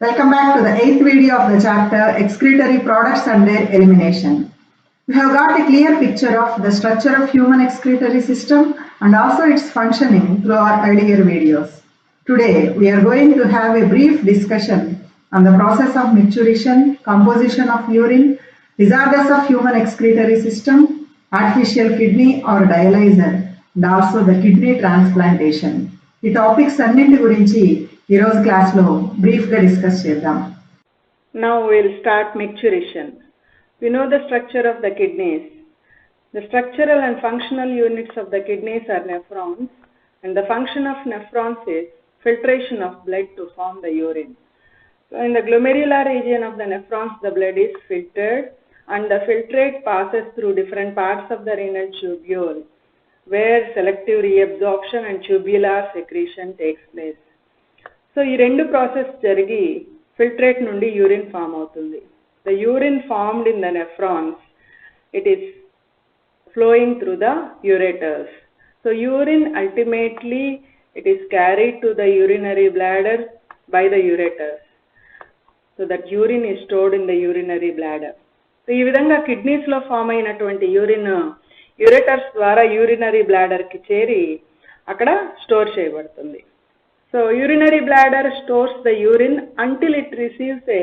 Welcome back to the 8th video of the chapter Excretory Products and Their Elimination. We have got a clear picture of the structure of human excretory system and also its functioning through our earlier videos. Today we are going to have a brief discussion on the process of micturition, composition of urine, disorders of human excretory system, artificial kidney or dialyzer, and also the kidney transplantation. ఈ topics అన్నింటి గురించి ఈరోజు క్లాస్లో బ్రీఫ్గా discuss చేద్దాం. Now we'll start micturition. We know the structure of the kidneys. The structural and functional units of the kidneys are nephrons, and the function of nephrons is filtration of blood to form the urine. So in the glomerular region of the nephrons, the blood is filtered and the filtrate passes through different parts of the renal tubule, where selective reabsorption and tubular secretion takes place. So ఈ రెండు process జరిగి filtrate నుండి urine form అవుతుంది. The urine formed in the nephrons, it is flowing through the ureters. So urine ultimately it is carried to the urinary bladder by the ureters. So that urine is stored in the urinary bladder. So ఈ విధంగా kidneys లో form అయినటువంటి urine యూరెటర్స్ ద్వారా urinary bladder కి చేరి అక్కడ store చేయబడుతుంది. So urinary bladder stores the urine until it receives a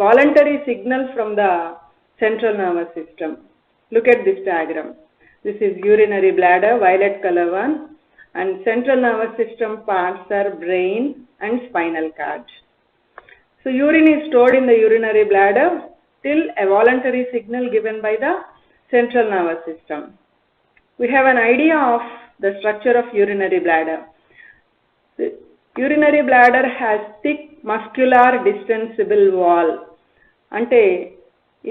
voluntary signal from the central nervous system. Look at this diagram. This is urinary bladder, violet color one, and central nervous system parts are brain and spinal cord. So urine is stored in the urinary bladder till a voluntary signal given by the central nervous system. We have an idea of the structure of urinary bladder. The urinary bladder has thick muscular distensible wall. అంటే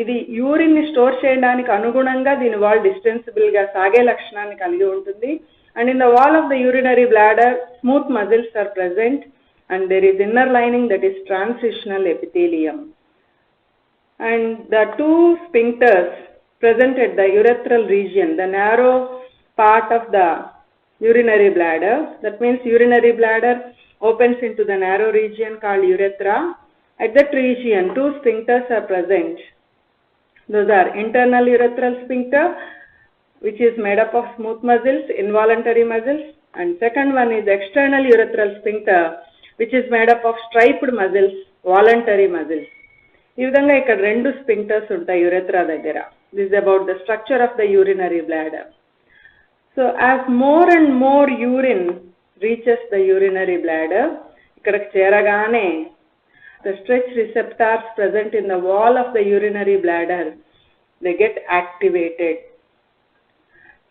ఇది urine ని store చేయడానికి అనుగుణంగా దీని wall డిస్టెన్సిబుల్ గా సాగే లక్షణాన్ని కలిగి ఉంటుంది. And in the wall of the urinary bladder smooth muscles are present and there is inner lining that is transitional epithelium. And the two sphincters present at the urethral region, the narrow part of the urinary bladder. That means urinary bladder opens into the narrow region called urethra. At that region, two sphincters are present. Those are internal urethral sphincter, which is made up of smooth muscles, involuntary muscles, and second one is external urethral sphincter, which is made up of striped muscles, voluntary muscles. ఈ విధంగా ఇక్కడ రెండు sphincters ఉంటాయి urethra దగ్గర. This is about the structure of the urinary bladder. So as more and more urine reaches the urinary bladder, ikkadaki cheragane the stretch receptors present in the wall of the urinary bladder, they get activated.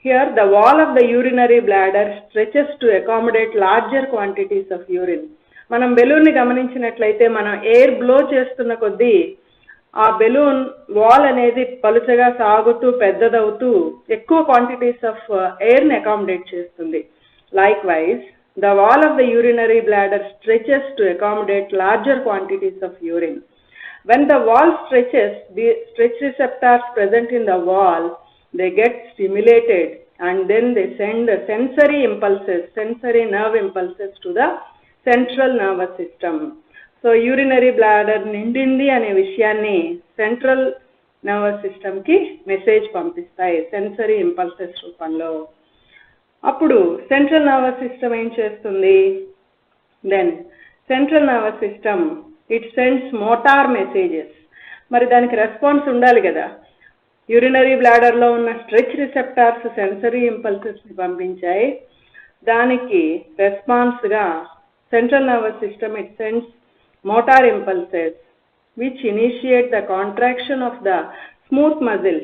Here the wall of the urinary bladder stretches to accommodate larger quantities of urine. మనం బెలూన్ని గమనించినట్లయితే మనం air blow చేస్తున్న కొద్దీ ఆ balloon wall అనేది పలుచగా సాగుతూ పెద్దదవుతూ ఎక్కువ క్వాంటిటీస్ ఆఫ్ ఎయిర్ ని అకామిడేట్ చేస్తుంది. Likewise the wall of the urinary bladder stretches to accommodate larger quantities of urine. When the wall stretches, the stretch receptors present in the wall, they get stimulated and then they send sensory impulses, sensory nerve impulses to the central nervous system. So urinary bladder నిండింది అనే విషయాన్ని central nervous system కి message పంపిస్తాయి sensory impulses రూపంలో. అప్పుడు central nervous system ఏం చేస్తుంది? Then central nervous system it sends motor messages. మరి దానికి రెస్పాన్స్ ఉండాలి కదా. యూరినరీ బ్లాడర్ లో ఉన్న స్ట్రెచ్ రిసెప్టార్స్ సెన్సరీ ఇంపల్సెస్ ని పంపించాయి. దానికి రెస్పాన్స్ గా central nervous system it sends motor impulses which initiate the contraction of the smooth muscles,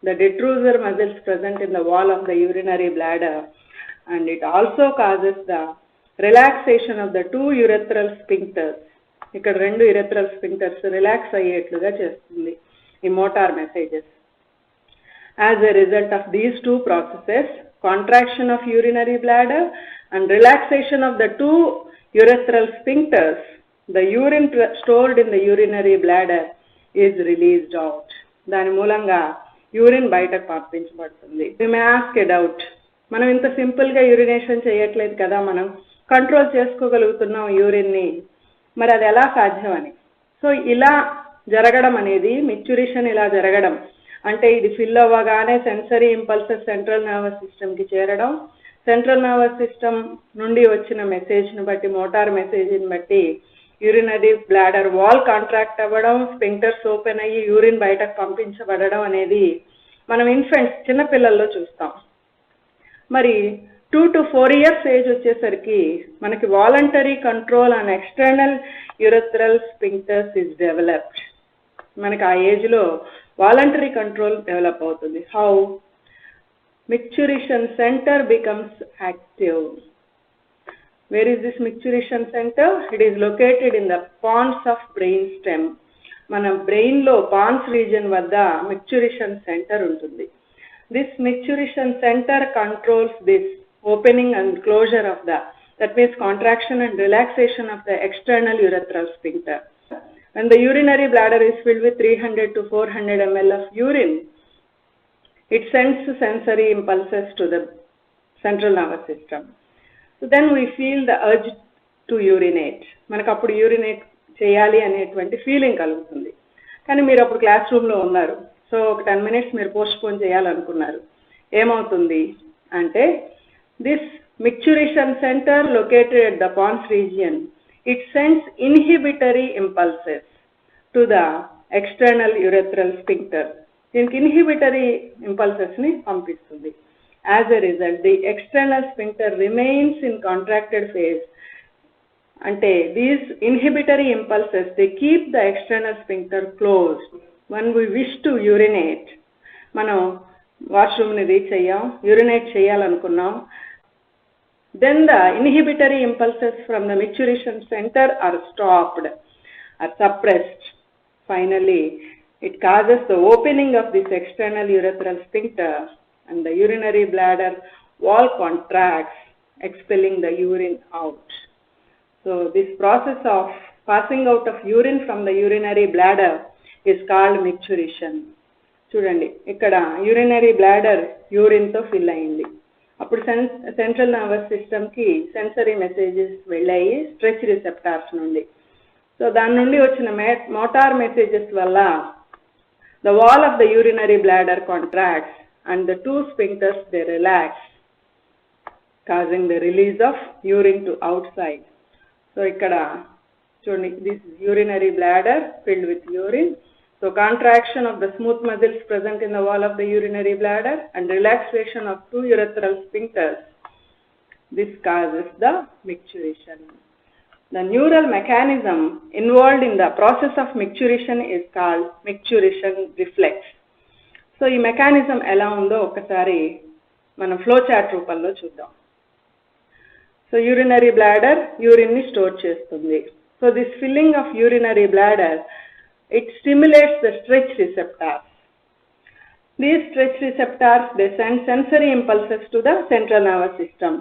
the detrusor muscles present in the wall of the urinary bladder, and it also causes the relaxation of the two urethral sphincters. ఇక్కడ రెండు urethral sphincters relax అయ్యేట్లుగా చేస్తుంది ఈ motor messages. As a result of these two processes, contraction of urinary bladder and relaxation of the two urethral sphincters, the urine stored in the urinary bladder is released out. దాని మూలంగా urine బయటకు పంపించబడుతుంది. We may ask a doubt. మనం ఇంత simple గా urination చేయట్లేదు కదా, మనం control చేసుకోగలుగుతున్నాం urine ని. మరి అది ఎలా సాధ్యమని. సో ఇలా జరగడం అనేది మెచ్యూరేషన్, ఇలా జరగడం అంటే ఇది ఫిల్ అవ్వగానే సెన్సరీ ఇంపల్సెస్ సెంట్రల్ నర్వస్ సిస్టమ్కి చేరడం, సెంట్రల్ నర్వస్ సిస్టమ్ నుండి వచ్చిన మెసేజ్ని బట్టి, మోటార్ మెసేజ్ని బట్టి యూరినరీ బ్లాడర్ వాల్ కాంట్రాక్ట్ అవ్వడం, స్పింక్టర్స్ ఓపెన్ అయ్యి యూరిన్ బయటకు పంపించబడడం అనేది మనం ఇన్ఫెంట్స్ చిన్నపిల్లల్లో చూస్తాం. మరి 2 to 4 years ఏజ్ వచ్చేసరికి మనకి voluntary control and external urethral sphincters is developed. మనకి ఆ ఏజ్లో వాలంటరీ కంట్రోల్ డెవలప్ అవుతుంది. How? micturition center becomes active. Where is this micturition center? It is located in the pons of brain stem. మన brain లో pans region వద్ద micturition center ఉంటుంది. This micturition center controls this opening and closure of that means contraction and relaxation of the external urethral sphincter. When the urinary bladder is filled with 300 to 400 ml of urine, it sends sensory impulses to the central nervous system. So then we feel the urge to urinate. మనకు అప్పుడు urinate చేయాలి అనేటువంటి feeling కలుగుతుంది. కానీ మీరు అప్పుడు class రూమ్లో ఉన్నారు, సో ఒక 10 minutes మీరు పోస్ట్పోన్ చేయాలనుకున్నారు. ఏమవుతుంది అంటే this micturition center located at the pons region, it sends inhibitory impulses to the external urethral sphincter. దీనికి ఇన్హిబిటరీ ఇంపల్సెస్ని పంపిస్తుంది. As a result the external sphincter remains in contracted phase. అంటే these inhibitory impulses they keep the external sphincter closed. When we wish to urinate, మనం వాష్రూమ్ని reach అయ్యాం, urinate చేయాలనుకున్నాం, then the inhibitory impulses from the micturition center are stopped, are suppressed. Finally, it causes the opening of this external urethral sphincter and the urinary bladder wall contracts, expelling the urine out. So this process of passing out of urine from the urinary bladder is called micturition. చూడండి, ఇక్కడ urinary bladder యూరిన్తో fill అయింది. అప్పుడు central nervous సిస్టమ్కి sensory messages వెళ్ళాయి stretch receptors నుండి. So దాని నుండి వచ్చిన మోటార్ మెసేజెస్ వల్ల the wall of the urinary bladder contracts and the two sphincters they relax, causing the release of urine to outside. So ikkada chudandi, this urinary bladder filled with urine. So contraction of the smooth muscles present in the wall of the urinary bladder and relaxation of two urethral sphincters. This causes the micturition. The neural mechanism involved in the process of micturition is called micturition reflex. So ఈ mechanism ఎలా ఉందో ఒకసారి మనం flow chart రూపంలో చూద్దాం. So urinary bladder యూరిన్ని store చేస్తుంది. So this filling of urinary bladder it stimulates the stretch receptors. These stretch receptors they send sensory impulses to the central nervous system.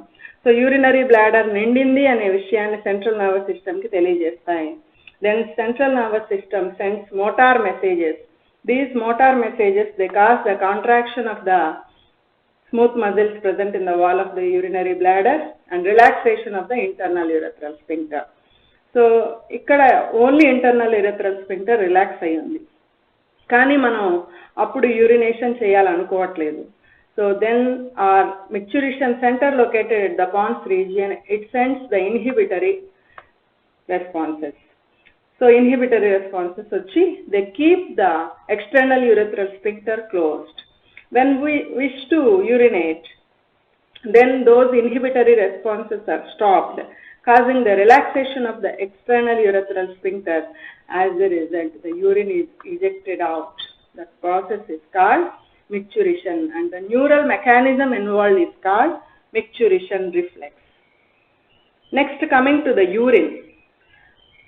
So urinary bladder నిండింది అనే విషయాన్ని central nervous సిస్టమ్కి తెలియజేస్తాయి. Then central nervous system sends motor messages. These motor messages they cause the contraction of the smooth muscles present in the wall of the urinary bladder and relaxation of the internal urethral sphincter. So ఇక్కడ only internal urethral sphincter relax అయ్యి ఉంది, కానీ మనం అప్పుడు urination చేయాలనుకోవట్లేదు. So then our micturition center located at the pons region, it sends the inhibitory responses. So inhibitory responses vachi they keep the external urethral sphincter closed. When we wish to urinate, then those inhibitory responses are stopped, causing the relaxation of the external urethral sphincter. As a result, the urine is ejected out. That process is called micturition, and the neural mechanism involved is called micturition reflex. Next, coming to the urine.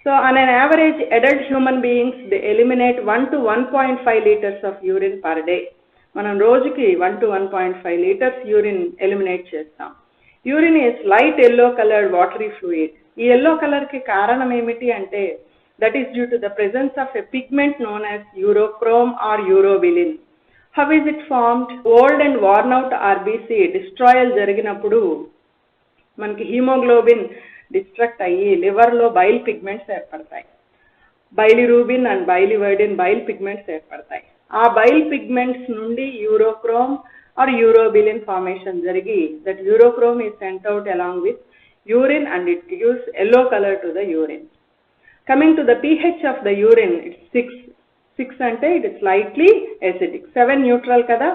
So on an average, adult human beings they eliminate 1 to 1.5 liters of urine per day. మనం రోజుకి 1 to 1.5 liters urine eliminate చేస్తాం. Urine is light yellow colored watery fluid. ఈ yellow color కి కారణం ఏమిటి అంటే that is due to the presence of a pigment known as urochrome or urobilin. How is it formed? Old and worn out RBC destroyal జరిగినప్పుడు మనకి haemoglobin destruct అయ్యి లివర్లో bile pigments ఏర్పడతాయి. బైలిరూబిన్ and బైలివర్డిన్ bile pigments ఏర్పడతాయి. ఆ bile pigments నుండి urochrome are యూరోబిలిన్ formation జరిగి that urochrome is cent out along with urine and it gives yellow color to the urine. Coming to the pH of the urine, it's 6. 6 ante it is slightly acidic. 7 neutral kada.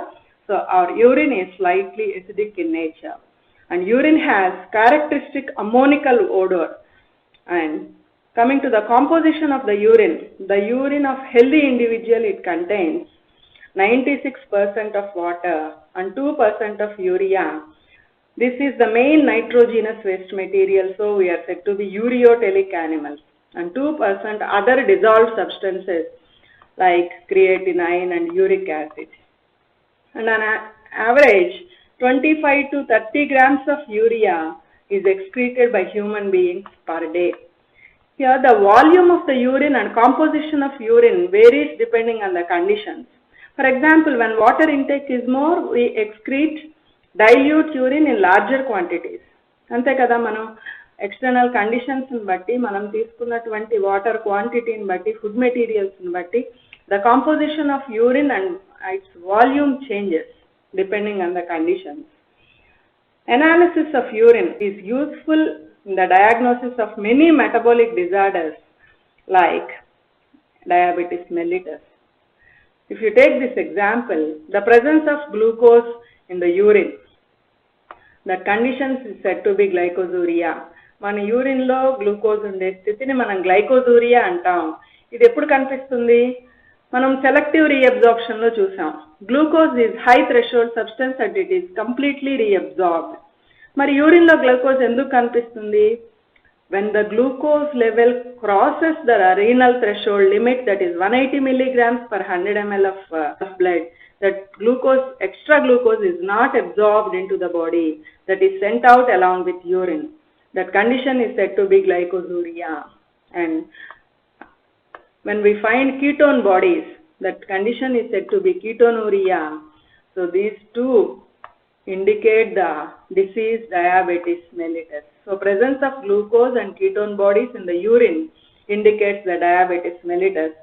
So our urine is slightly acidic in nature. And urine has characteristic ammonical odor. And coming to the composition of the urine of healthy individual, it contains 96% of water and 2% of urea. This is the main nitrogenous waste material, so we are said to be ureotelic animals. And 2% other dissolved substances like creatinine and uric acid. And on average, 25 to 30 grams of urea is excreted by human beings per day. Here the volume of the urine and composition of urine varies depending on the conditions. For example, when water intake is more, we excrete dilute urine in larger quantities. అంతే కదా, మనం external కండిషన్స్ని బట్టి, మనం తీసుకున్నటువంటి water క్వాంటిటీని బట్టి, food మెటీరియల్స్ని బట్టి the composition of urine and it's volume changes depending on the conditions. Analysis of urine is useful in the diagnosis of many metabolic disorders like diabetes mellitus. If you take this example, the presence of glucose in the urine, that conditions is said to be glycosuria. మన యూరిన్లో glucose ఉండే స్థితిని మనం glycosuria అంటాం. ఇది ఎప్పుడు కనిపిస్తుంది? మనం selective రీఅబ్జార్ప్షన్లో చూసాం. Glucose is high threshold substance and it is completely reabsorbed. మరి యూరిన్లో గ్లూకోజ్ ఎందుకు కనిపిస్తుంది? When the glucose level crosses the renal threshold limit, that is 180 milligrams per 100 ml of blood, that glucose, extra glucose is not absorbed into the body, that is sent out along with urine. That condition is said to be glycosuria. And when we find ketone bodies, that condition is said to be ketonuria. So these two indicate the disease diabetes mellitus. So presence of glucose and ketone bodies in the urine indicates the diabetes mellitus.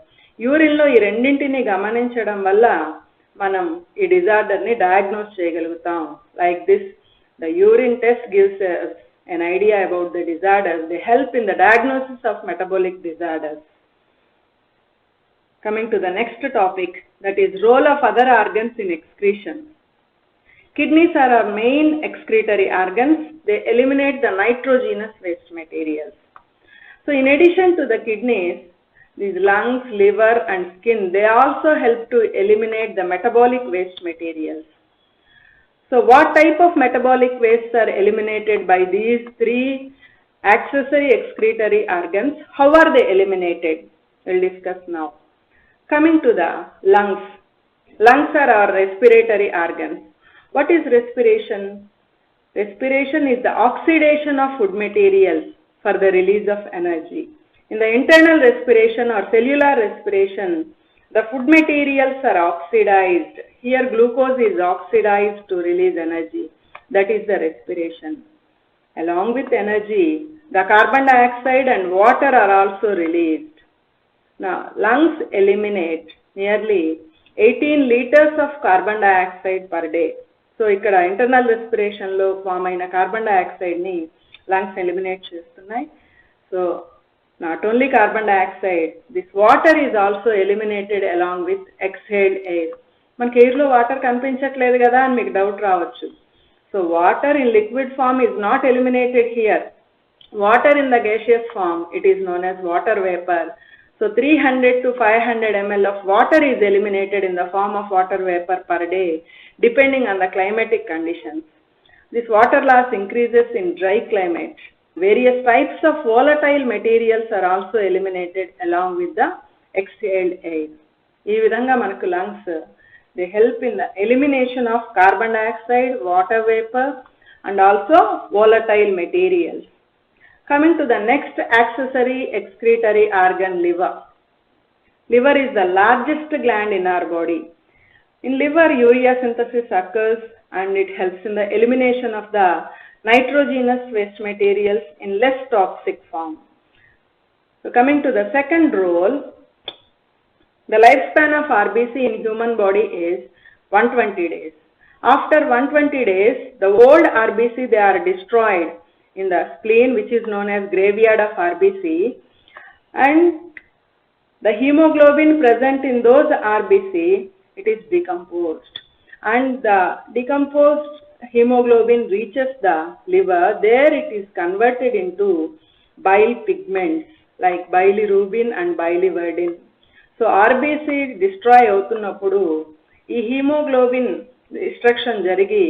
Urine లో ఈ రెండింటిని గమనించడం వల్ల మనం ఈ డిజార్డర్ని diagnose చేయగలుగుతాం. Like this, the urine test gives an idea about the disorders. They help in the diagnosis of metabolic disorders. Coming to the next topic, that is role of other organs in excretion. Kidneys are our main excretory organs. They eliminate the nitrogenous waste materials. So in addition to the kidneys, these lungs, liver and skin, they also help to eliminate the metabolic waste materials. So what type of metabolic wastes are eliminated by these three accessory excretory organs? How are they eliminated? We'll discuss now. Coming to the lungs. Lungs are our respiratory organs. What is respiration? Respiration is the oxidation of food materials for the release of energy. In the internal respiration or cellular respiration, the food materials are oxidized. Here glucose is oxidized to release energy. That is the respiration. Along with energy, the carbon dioxide and water are also released. Now, lungs eliminate nearly 18 liters of carbon dioxide per day. So, ikkada internal respiration lo form aina carbon dioxide ni lungs eliminate chestunnai. So, not only carbon dioxide, this water is also eliminated along with exhaled air. మనకి ఎయిర్లో water కనిపించట్లేదు కదా అని మీకు doubt రావచ్చు. So water in liquid form is not eliminated here. Water in the gaseous form, it is known as water vapor. So 300 to 500 ml of water is eliminated in the form of water vapor per day, depending on the climatic conditions. This water loss increases in dry climate. Various types of volatile materials are also eliminated along with the exhaled air. ఈ విధంగా మనకు lungs, they help in the elimination of carbon dioxide, water vapor and also volatile materials. Coming to the next accessory excretory organ, liver. Liver is the largest gland in our body. In liver, urea synthesis occurs and it helps in the elimination of the nitrogenous waste materials in less toxic form. So coming to the second role, the lifespan of RBC in human body is 120 days. After 120 days, the old RBC, they are destroyed in the spleen, which is known as graveyard of RBC, and the hemoglobin present in those RBC, it is decomposed, and the decomposed hemoglobin reaches the liver. There it is converted into bile pigments like bilirubin and biliverdin. So RBC destroy అవుతున్నప్పుడు ఈ haemoglobin destruction జరిగి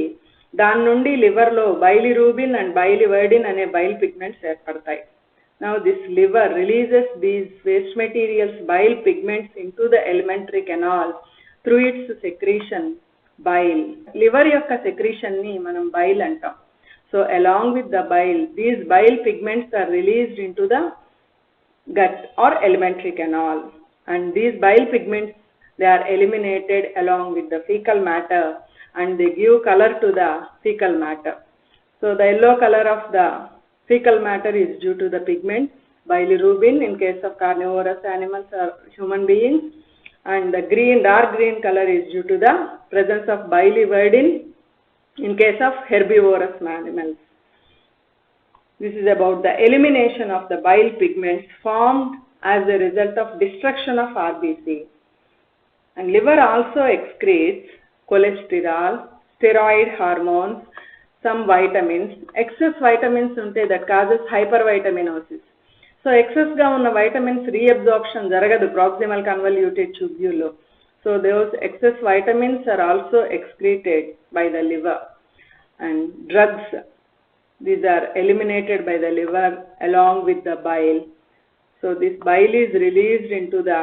దాని నుండి లివర్లో బైలిరూబిన్ and బైలివర్డిన్ అనే bile pigments ఏర్పడతాయి. Now this liver releases these waste materials, bile pigments, into the alimentary canal through its secretion, bile. Liver యొక్క secretion ని మనం bile అంటాం. So along with the bile, these bile pigments are released into the gut or alimentary canal, and these bile pigments, they are eliminated along with the fecal matter, and they give color to the fecal matter. So the yellow color of the fecal matter is due to the pigment bilirubin in case of carnivorous animals or human beings, and the dark green color is due to the presence of biliverdin in case of herbivorous animals. This is about the elimination of the bile pigments formed as a result of destruction of RBC. And liver also excretes cholesterol, steroid hormones, some vitamins. Excess vitamins unte that causes hypervitaminosis. So excess ga unna vitamins reabsorption jaragadu proximal convoluted tubule lo. So those excess vitamins are also excreted by the liver. And drugs, these are eliminated by the liver along with the bile. So this bile is released into the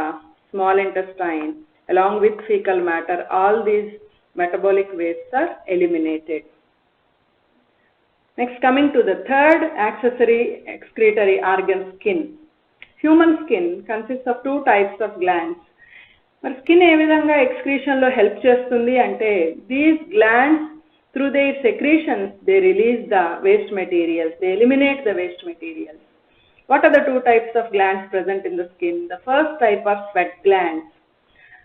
small intestine along with fecal matter. All these metabolic wastes are eliminated. Next, coming to the third accessory excretory organ, skin. Human skin consists of two types of glands. But skin ఏ విధంగా excretion లో help చేస్తుంది అంటే, these glands through their secretions they release the waste materials, they eliminate the waste materials. What are the two types of glands present in the skin? The first type are sweat glands.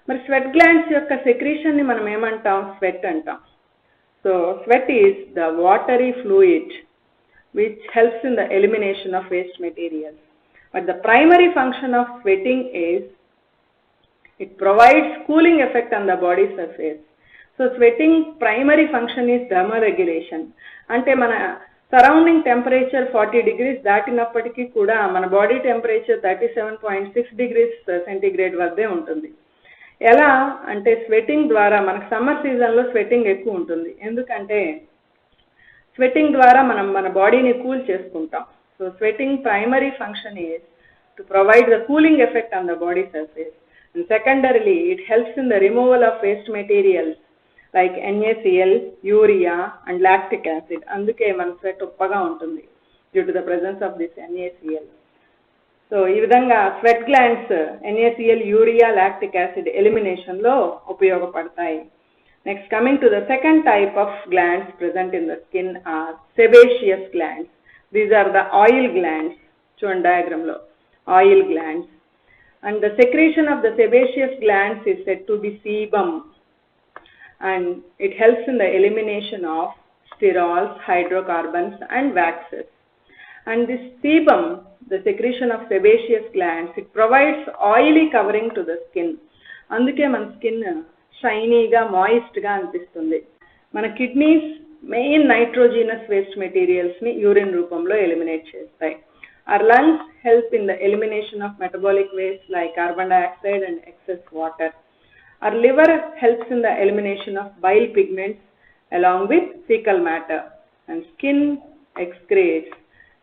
మరి sweat glands యొక్క secretion ని మనం ఏమంటాం? Sweat అంటాం. So sweat is the watery fluid which helps in the elimination of waste materials. But the primary function of sweating is it provides cooling effect on the body surface. So sweating primary function is thermoregulation. అంటే మన surrounding temperature 40 degrees దాటినప్పటికీ కూడా మన body temperature 37.6 degrees centigrade వద్దే ఉంటుంది. ఎలా అంటే sweating ద్వారా, మనకు సమ్మర్ సీజన్లో స్వెటింగ్ ఎక్కువ ఉంటుంది. ఎందుకంటే స్వెటింగ్ ద్వారా మనం మన బాడీని కూల్ చేసుకుంటాం. So sweating primary function is to provide the cooling effect on the body surface. And secondarily it helps in the removal of waste materials like NaCl, urea and lactic acid. అందుకే మన sweat ఉప్పగా ఉంటుంది due to the presence of this NaCl. So ఈ విధంగా sweat glands NaCl, urea, lactic acid elimination లో ఉపయోగపడతాయి. Next, coming to the second type of glands present in the skin are sebaceous glands. These are the oil glands. చూడండి diagram లో oil glands. And the secretion of the sebaceous glands is said to be sebum. And it helps in the elimination of sterols, hydrocarbons and waxes. And this sebum, the secretion of sebaceous glands, it provides oily covering to the skin. అందుకే మన skin షైనీగా మాయిస్ట్గా అనిపిస్తుంది. మన kidneys main nitrogenous waste మెటీరియల్స్ని urine రూపంలో eliminate చేస్తాయి. Our lungs help in the elimination of metabolic waste like carbon dioxide and excess water. Our liver helps in the elimination of bile pigments along with fecal matter. And skin excretes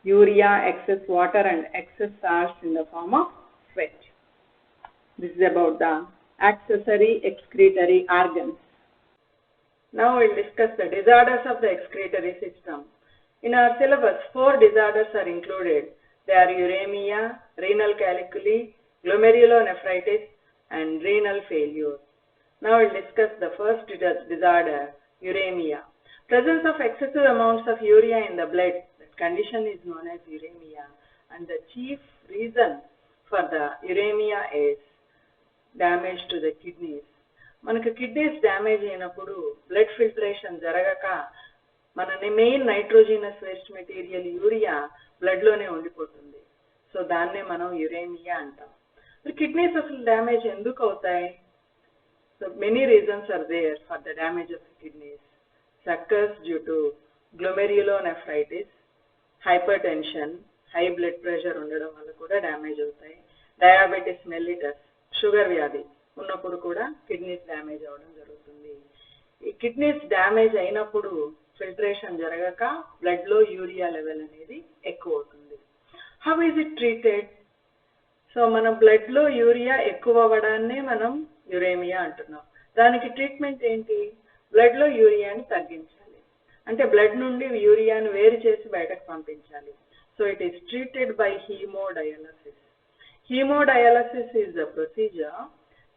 urea, excess water and excess salts in the form of sweat. This is about the accessory excretory organs. Now we'll discuss the disorders of the excretory system. In our syllabus, 4 disorders are included. They are uremia, renal caliculi, glomerulonephritis and renal failure. Now we'll discuss the first disorder, uremia. Presence of excessive amounts of urea in the blood, that condition is known as uremia, and the chief reason for the uremia is damage to the kidneys. మనకు kidneys damage అయినప్పుడు blood filtration జరగక మన main nitrogenous waste material urea బ్లడ్లోనే ఉండిపోతుంది. So దాన్నే మనం uraemia అంటాం. మరి కిడ్నీస్ అసలు డ్యామేజ్ ఎందుకు అవుతాయి? So many reasons are there for the damage of the kidneys. Sugars due to glomerulonephritis, hypertension, high blood pressure ఉండడం వల్ల కూడా డ్యామేజ్ అవుతాయి. డయాబెటిస్ మెల్లిటస్, షుగర్ వ్యాధి ఉన్నప్పుడు కూడా కిడ్నీస్ డ్యామేజ్ అవ్వడం జరుగుతుంది. ఈ కిడ్నీస్ డ్యామేజ్ అయినప్పుడు ఫిల్టరేషన్ జరగక బ్లడ్ లో యూరియా లెవెల్ అనేది ఎక్కువ అవుతుంది. How is it treated? So మన బ్లడ్ లో యూరియా ఎక్కువ అవ్వడాన్నే మనం యురేమియా అంటున్నాం. దానికి ట్రీట్మెంట్ ఏంటి? బ్లడ్ లో యూరియాని తగ్గించాలి, అంటే బ్లడ్ నుండి యూరియాని వేరు చేసి బయటకు పంపించాలి. So it is treated by haemodialysis. Hemodialysis is the procedure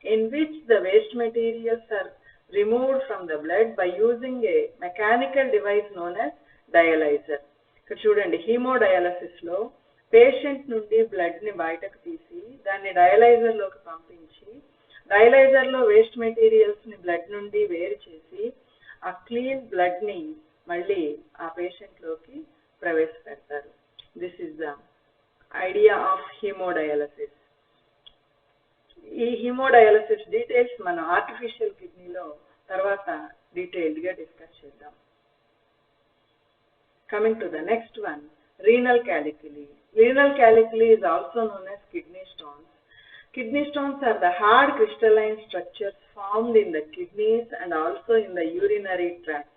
in which the waste materials are removed from the blood by using a mechanical device known as dialyzer. ఇక్కడ చూడండి, హీమోడయాలసిస్ లో పేషెంట్ నుండి blood ని బయటకు తీసి దాన్ని dialyser లోకి పంపించి డయలైజర్ లో వేస్ట్ మెటీరియల్స్ ని బ్లడ్ నుండి వేరు చేసి ఆ క్లీన్ బ్లడ్ ని మళ్ళీ ఆ పేషెంట్ లోకి ప్రవేశపెడతారు. This is the idea of haemodialysis. ఈ హీమోడయాలసిస్ డీటెయిల్స్ మనం ఆర్టిఫిషియల్ కిడ్నీలో తర్వాత డీటెయిల్డ్ గా డిస్కస్ చేద్దాం. Coming to the next one, renal caliculi. Renal caliculi is also known as kidney stones. Kidney stones are the hard crystalline structures formed in the kidneys and also in the urinary tract.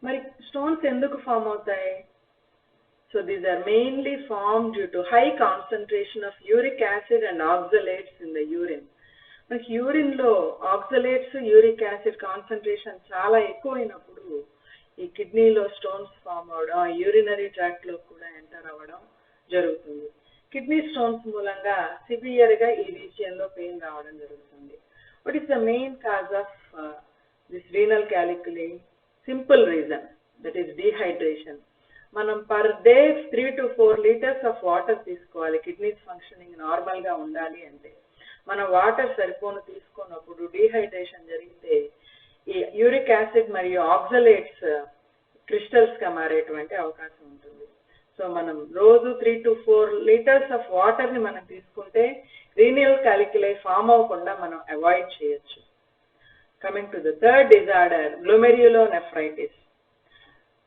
మరి stones ఎందుకు form అవుతాయి? So these are mainly formed due to high concentration of uric acid and oxalates in the urine. మనకి urine లో oxalates, uric acid concentration చాలా ఎక్కువైనప్పుడు ఈ కిడ్నీలో stones form అవడం, యూరినరీ ట్రాక్ట్ లో కూడా ఎంటర్ అవ్వడం జరుగుతుంది. కిడ్నీ స్టోన్స్ మూలంగా సివియర్ గా ఈ రీజియన్ లో పెయిన్ రావడం జరుగుతుంది. What is the main cause of this renal calculi? Simple reason, that is dehydration. మనం per day 3 to 4 liters of water తీసుకోవాలి కిడ్నీస్ ఫంక్షనింగ్ నార్మల్ గా ఉండాలి అంటే. మనం వాటర్ సరిపోను తీసుకున్నప్పుడు డీహైడ్రేషన్ జరిగితే ఈ యూరిక్ యాసిడ్ మరియు ఆక్సలేట్స్ క్రిస్టల్స్ గా మారేటువంటి అవకాశం ఉంటుంది. సో మనం రోజు 3 to 4 liters ఆఫ్ వాటర్ ని మనం తీసుకుంటే రీనల్ క్యాలిక్యులై ఫామ్ అవ్వకుండా మనం అవాయిడ్ చేయొచ్చు. Coming to the third disorder, glomerulonephritis.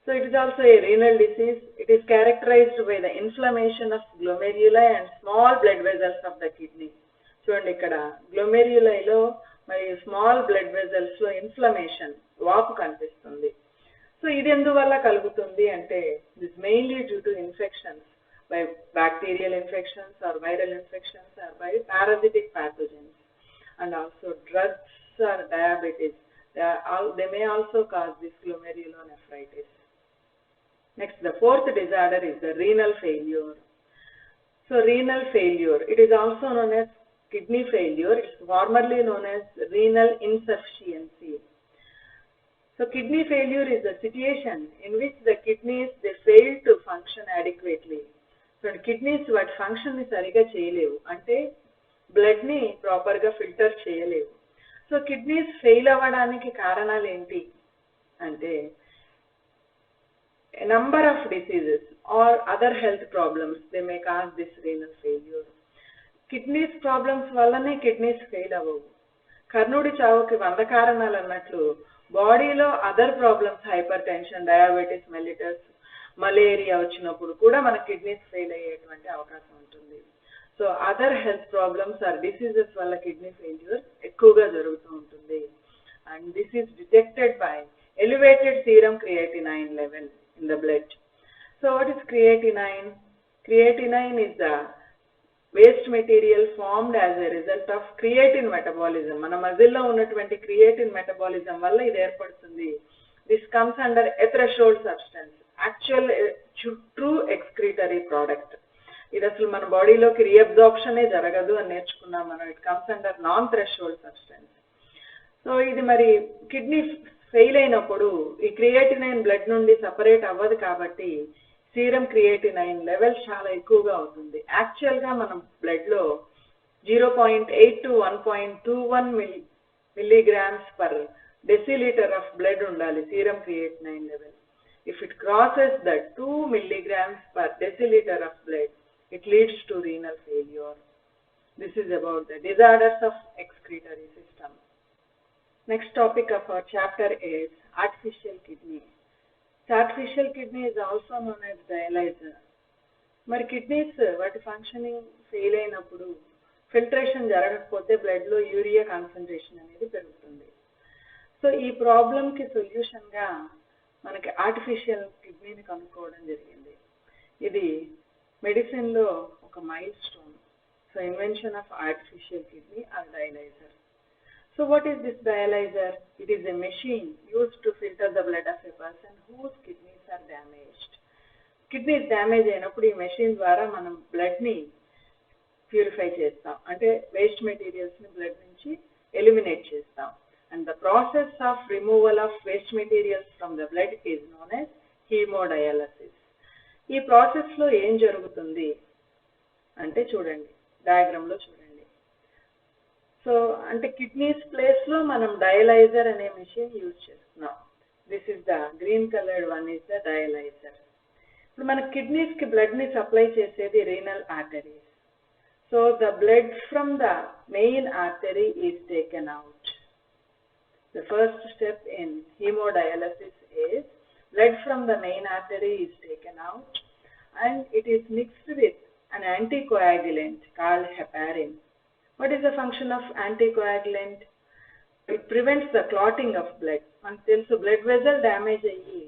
So it is also a renal disease. It is characterized by the inflammation of glomeruli and small blood vessels of the kidney. చూడండి, ఇక్కడ గ్లోమెర్యులైలో మరియు small blood vessels లో inflammation, వాపు కనిపిస్తుంది. So ఇది ఎందువల్ల కలుగుతుంది అంటే this mainly due to infections by bacterial infections or viral infections or by parasitic pathogens and also drugs or diabetes. They may also cause this glomerulonephritis. Next, the fourth disorder is the renal failure. So renal failure, it is also known as kidney failure. It is formerly known as renal insufficiency. So kidney failure is the situation in which the kidneys they fail to function adequately. So kidneys what function ni sariga cheyalevu, ante blood ni proper ga filter cheyalevu. So kidneys fail avvadaniki karanaalu enti ante a number of diseases or other health problems they may cause this renal failure. Kidneys problems వల్లనే kidneys fail అవ్వవు. కర్ణుడి చావుకి 100 కారణాలు అన్నట్లు బాడీలో other problems, hypertension, diabetes mellitus, malaria వచ్చినప్పుడు కూడా మన కిడ్నీస్ ఫెయిల్ అయ్యేటువంటి అవకాశం ఉంటుంది. So other health problems or diseases వల్ల కిడ్నీ ఫెయిల్యూర్ ఎక్కువగా జరుగుతూ ఉంటుంది. And this is detected by elevated serum creatinine level in the blood. So what is creatinine? Creatinine is the waste material formed as a result of creatine metabolism. మన మజిల్లో ఉన్నటువంటి creatine metabolism వల్ల ఇది ఏర్పడుతుంది. This comes under a threshold substance, actual true excretory product. ఇది అసలు మన బాడీలోకి రీఅబ్జార్ప్షనే జరగదు అని నేర్చుకున్నాం మనం. It comes under non threshold substance. So ఇది మరి కిడ్నీ ఫెయిల్ అయినప్పుడు ఈ క్రియేటినైన్ బ్లడ్ నుండి సపరేట్ అవ్వదు కాబట్టి సీరం క్రియేటినైన్ లెవెల్ చాలా ఎక్కువగా అవుతుంది. యాక్చువల్గా మనం బ్లడ్లో 0.8 to 1.21 milligrams per deciliter of blood ఉండాలి serum creatinine level. If it crosses the 2 milligrams per deciliter of blood, it leads to renal failure. This is about the disorders of excretory system. Next topic of our chapter is artificial kidney. The artificial kidney is also known as dialyzer. మరి kidneys వాటి functioning fail అయినప్పుడు filtration జరగకపోతే బ్లడ్లో urea concentration అనేది పెరుగుతుంది. So ఈ ప్రాబ్లంకి సొల్యూషన్గా మనకి ఆర్టిఫిషియల్ కిడ్నీని కనుక్కోవడం జరిగింది. ఇది మెడిసిన్లో ఒక milestone. So invention of artificial kidney or dialyser. So what is this dialyzer? It is a machine used to filter the blood of a person whose kidneys are damaged. Kidneys damage అయినప్పుడు ఈ machine ద్వారా మనం బ్లడ్ని purify చేస్తాం, అంటే waste మెటీరియల్స్ని blood నుంచి eliminate చేస్తాం. And the process of removal of waste materials from the blood is known as hemodialysis. ఈ ప్రాసెస్లో ఏం జరుగుతుంది అంటే చూడండి, డయాగ్రామ్లో చూడండి. సో అంటే కిడ్నీస్ ప్లేస్లో మనం డయాలైజర్ అనే మెషిన్ యూజ్ చేస్తున్నాం. This is the green coloured one is the dialyser. ఇప్పుడు మన కిడ్నీస్కి బ్లడ్ని సప్లై చేసేది renal arteries. So the blood from the main artery is taken out. The first step in hemodialysis is blood from the main artery is taken out and it is mixed with an anticoagulant called heparin. What is the function of anticoagulant? It prevents the clotting of blood. మనకు తెలుసు blood vessel damage అయ్యి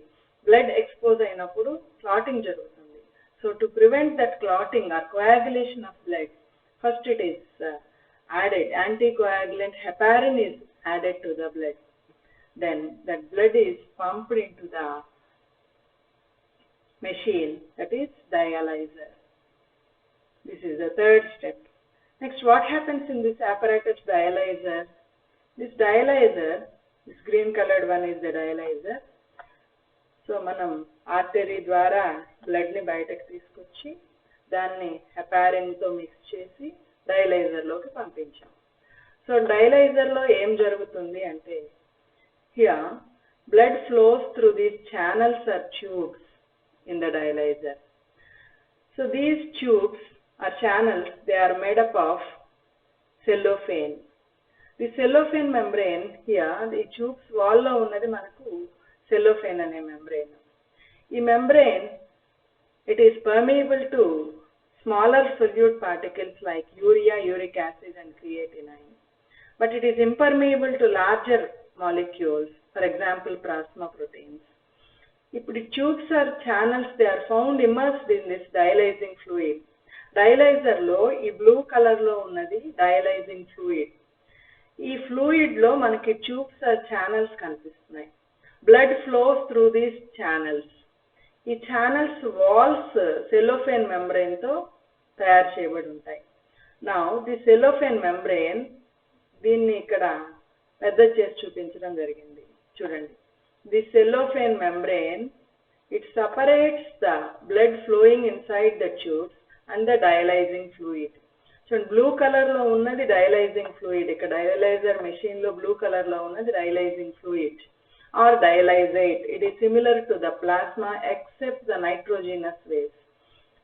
blood expose అయినప్పుడు clotting జరుగుతుంది. So to prevent that clotting or coagulation of blood, first it is added anticoagulant heparin is added to the blood. Then that blood is pumped into the machine, that is dialyzer. This is the third step. Next, what happens in this apparatus dialyzer? This dialyzer, this green colored one is the dialyzer. So మనం artery ద్వారా బ్లడ్ని బయటకు తీసుకొచ్చి దాన్ని హెపారిన్తో mix చేసి డయాలైజర్లోకి పంపించాం. So డయాలైజర్లో ఏం జరుగుతుంది అంటే, here blood flows through these channels or tubes in the dialyzer. So these tubes or channels, they are made up of cellophane. The cellophane membrane here, the tubes wall lo ఉన్నది మనకు cellophane అనే membrane. ఈ membrane, it is permeable to smaller solute particles like urea, uric acid and creatinine. But it is impermeable to larger molecules, for example plasma proteins. ఇప్పుడు tubes or channels, they are found immersed in this dialyzing fluid. డయాలైజర్లో ఈ blue కలర్లో ఉన్నది dialysing fluid. ఈ ఫ్లూయిడ్లో మనకి tubes are channels కనిపిస్తున్నాయి. Blood flows through these channels. ఈ channels walls సెలోఫేన్ మెంబ్రెయిన్తో తయారు చేయబడి ఉంటాయి. నౌ ది సెలోఫేన్ మెంబ్రెయిన్, దీన్ని ఇక్కడ పెద్ద చేసి చూపించడం జరిగింది. చూడండి, the cellophane membrane, it separates the blood flowing inside the tubes and the dialyzing fluid. So blue color lo unnadi dialyzing fluid, ikkada dialyzer machine lo blue color lo unnadi dialyzing fluid or dialysate. It is similar to the plasma except the nitrogenous waste.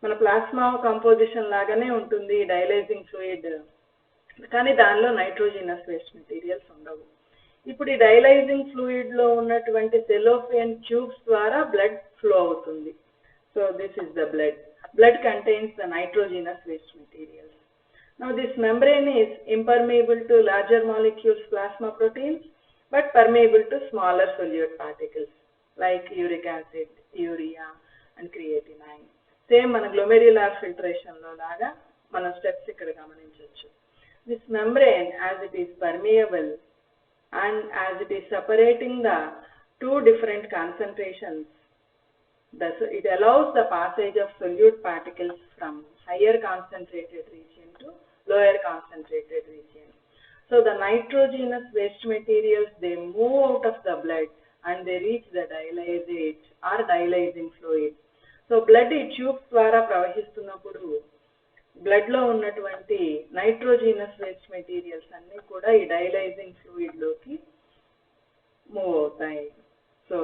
Mana plasma composition lagane untundi dialyzing fluid, కానీ దానిలో nitrogenous waste materials ఉండవు. ఇప్పుడు ఈ dialysing ఫ్లూయిడ్లో ఉన్నటువంటి సెలోఫేన్ tubes ద్వారా blood flow అవుతుంది. So this is the blood. Blood contains the nitrogenous waste materials. Now this membrane is impermeable to larger molecules, plasma proteins, but permeable to smaller solute particles like uric acid, urea and creatinine. Same మన glomerular ఫిల్టరేషన్లో లాగా మన steps ఇక్కడ గమనించవచ్చు. This membrane, as it is permeable and as it is separating the two different concentrations, it allows the passage of solute particles from higher concentrated region to lower concentrated region. So the nitrogenous waste materials, they move out of the blood and they reach the dialysate or dialysing fluid. So blood ఈ tubes ద్వారా ప్రవహిస్తున్నప్పుడు blood లో ఉన్నటువంటి nitrogenous waste materials అన్ని కూడా ఈ డైలైజింగ్ fluid లోకి move అవుతాయి. So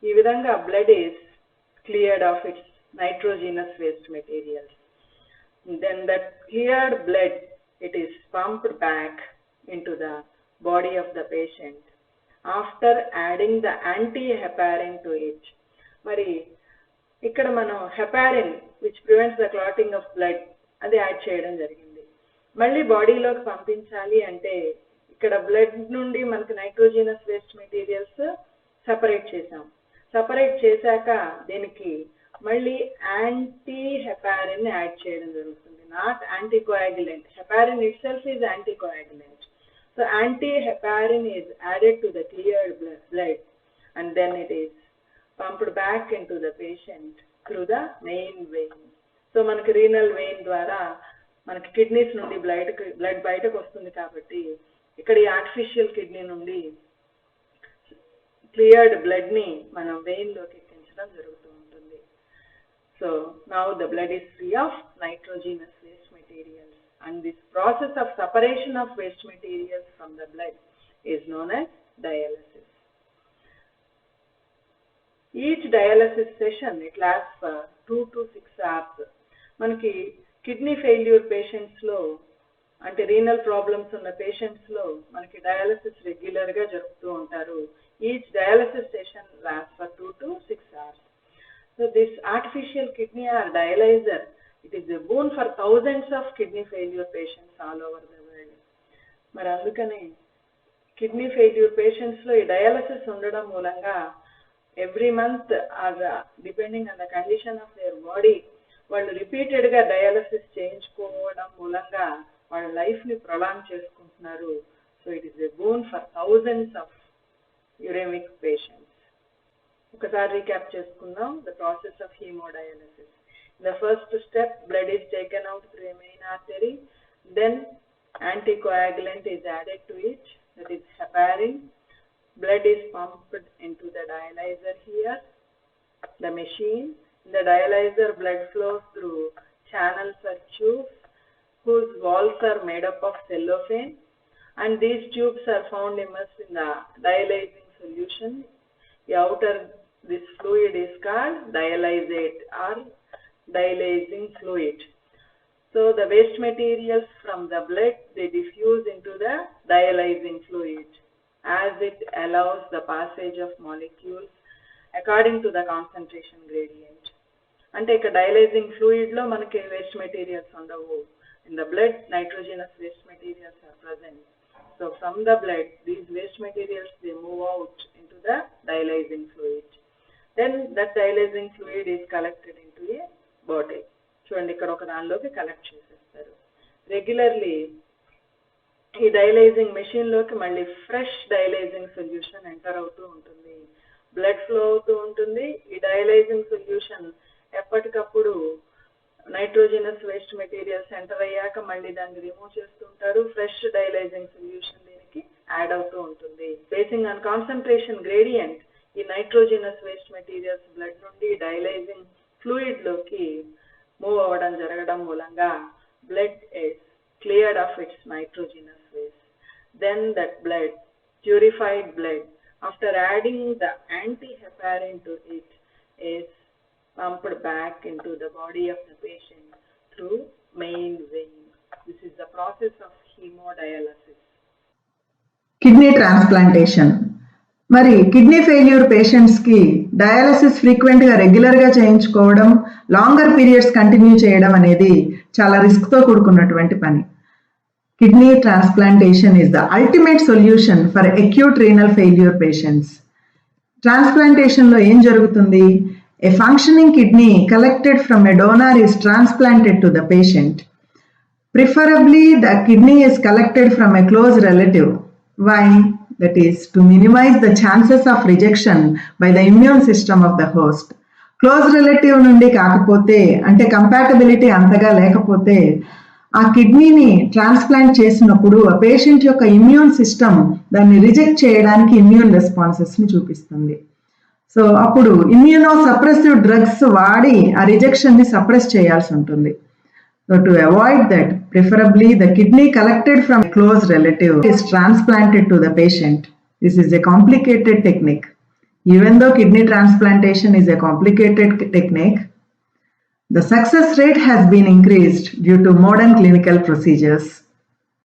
ఈ విధంగా blood is cleared of it's nitrogenous waste materials. Then that cleared blood, it is pumped back into the body of the patient after adding the anti-heparin to it. మరి ఇక్కడ మనం heparin which prevents the clotting of blood అది add చేయడం జరిగింది. మళ్ళీ బాడీలోకి పంపించాలి అంటే ఇక్కడ బ్లడ్ నుండి మనకి నైట్రోజీనస్ వేస్ట్ మెటీరియల్స్ సెపరేట్ చేసాం. సెపరేట్ చేశాక దీనికి మళ్ళీ యాంటీ హెపారిన్ యాడ్ చేయడం జరుగుతుంది, not anticoagulant. Heparin itself is anticoagulant. So anti heparin is added to the cleared blood and then it is pumped back into the patient through the main vein. So మనకి renal vein ద్వారా మనకి kidneys నుండి blood బయటకు వస్తుంది కాబట్టి ఇక్కడ ఈ artificial kidney నుండి క్లియర్డ్ బ్లడ్ ని మనం వెయిన్ లోకి ఎక్కించడం జరుగుతుంది. So now the blood is free of nitrogenous waste materials, and this process of separation of waste materials from the blood is known as dialysis. Each dialysis session it lasts for 2 to 6 hours. మనకి kidney failure patients లో అంటే renal problems ఉన్న patients లో మనకి dialysis regular గా జరుపుతూ ఉంటారు. Each dialysis session last for 2 to 6 hours. So this artificial kidney or dialyzer, it is a boon for thousands of kidney failure patients all over the world. మరి అందుకనే kidney failure patients లో ఈ dialysis ఉండడం మూలంగా every month or depending on the condition of their body వాళ్ళు repeated గా dialysis చేయించుకోవడం మూలంగా వాళ్ళ లైఫ్ ని ప్రొలాంగ్ చేసుకుంటున్నారు. So it is a bone for thousands of uraemic patients. ఒకసారి రీక్యాప్ చేసుకుందాం the process of haemodialysis. The first step, blood is taken out through a main artery, then anticoagulant is added to it, that is heparin. Blood is pumped into the dialyzer here, the machine. In the dialyzer, blood flows through channels or tubes whose walls are made up of cellophane, and these tubes are found immersed in the dialyzing solution. The outer this fluid is called dialysate or dialysing fluid. So the waste materials from the blood they diffuse into the dialysing fluid as it allows the passage of molecules according to the concentration gradient. అంటే ఇక్కడ డైలైజింగ్ fluid లో మనకి waste materials ఉండవు. In the blood nitrogenous waste materials are present. So from the blood these waste materials they move out into the dialysing fluid. Then that dialysing fluid is collected into a bottle. చూడండి ఇక్కడ ఒక దానిలోకి collect చేసేస్తారు. Regularly ఈ డైలైజింగ్ machine లోకి మళ్ళీ fresh డైలైజింగ్ solution enter అవుతూ ఉంటుంది, బ్లడ్ ఫ్లో అవుతూ ఉంటుంది. ఈ డైలైజింగ్ సొల్యూషన్ ఎప్పటికప్పుడు నైట్రోజనస్ వేస్ట్ మెటీరియల్స్ ఎంటర్ అయ్యాక మళ్ళీ దాన్ని రిమూవ్ చేస్తుంటారు. ఫ్రెష్ డైలైజింగ్ సొల్యూషన్ దీనికి యాడ్ అవుతూ ఉంటుంది. బేసింగ్ ఆన్ కాన్సన్ట్రేషన్ గ్రేడియంట్ ఈ నైట్రోజనస్ వేస్ట్ మెటీరియల్స్ బ్లడ్ నుండి డైలైజింగ్ ఫ్లూయిడ్ లోకి మూవ్ అవ్వడం జరగడం మూలంగా blood is cleared of its nitrogenous waste. Then that blood, purified blood, after adding the anti-heparin to it, is pumped back into the body of the patient through main vein. This is the process of hemodialysis. Kidney transplantation. మరి kidney failure patients కి dialysis frequent గా regular గా చేయించుకోవడం, longer periods continue చేయడం అనేది చాలా risk తో కూడుకున్నటువంటి పని. Kidney transplantation is the ultimate solution for acute renal failure patients. Transplantation లో ఏం జరుగుతుంది? A functioning kidney collected from a donor is transplanted to the patient. Preferably the kidney is collected from a close relative. Why? That is to minimize the chances of rejection by the immune system of the host. Close relative నుండి కాకపోతే అంటే compatibility అంతగా లేకపోతే ఆ కిడ్నీని transplant చేసినప్పుడు ఆ patient యొక్క immune system దాన్ని రిజెక్ట్ చేయడానికి ఇమ్యూన్ రెస్పాన్సెస్ ని చూపిస్తుంది. సో అప్పుడు ఇమ్యూనో సప్రెసివ్ డ్రగ్స్ వాడి ఆ రిజెక్షన్ ని సప్రెస్ చేయాల్సి ఉంటుంది. So to avoid that, preferably the kidney collected from a close relative is transplanted to the patient. This is a complicated technique. Even though kidney transplantation is a complicated technique, the success rate has been increased due to modern clinical procedures.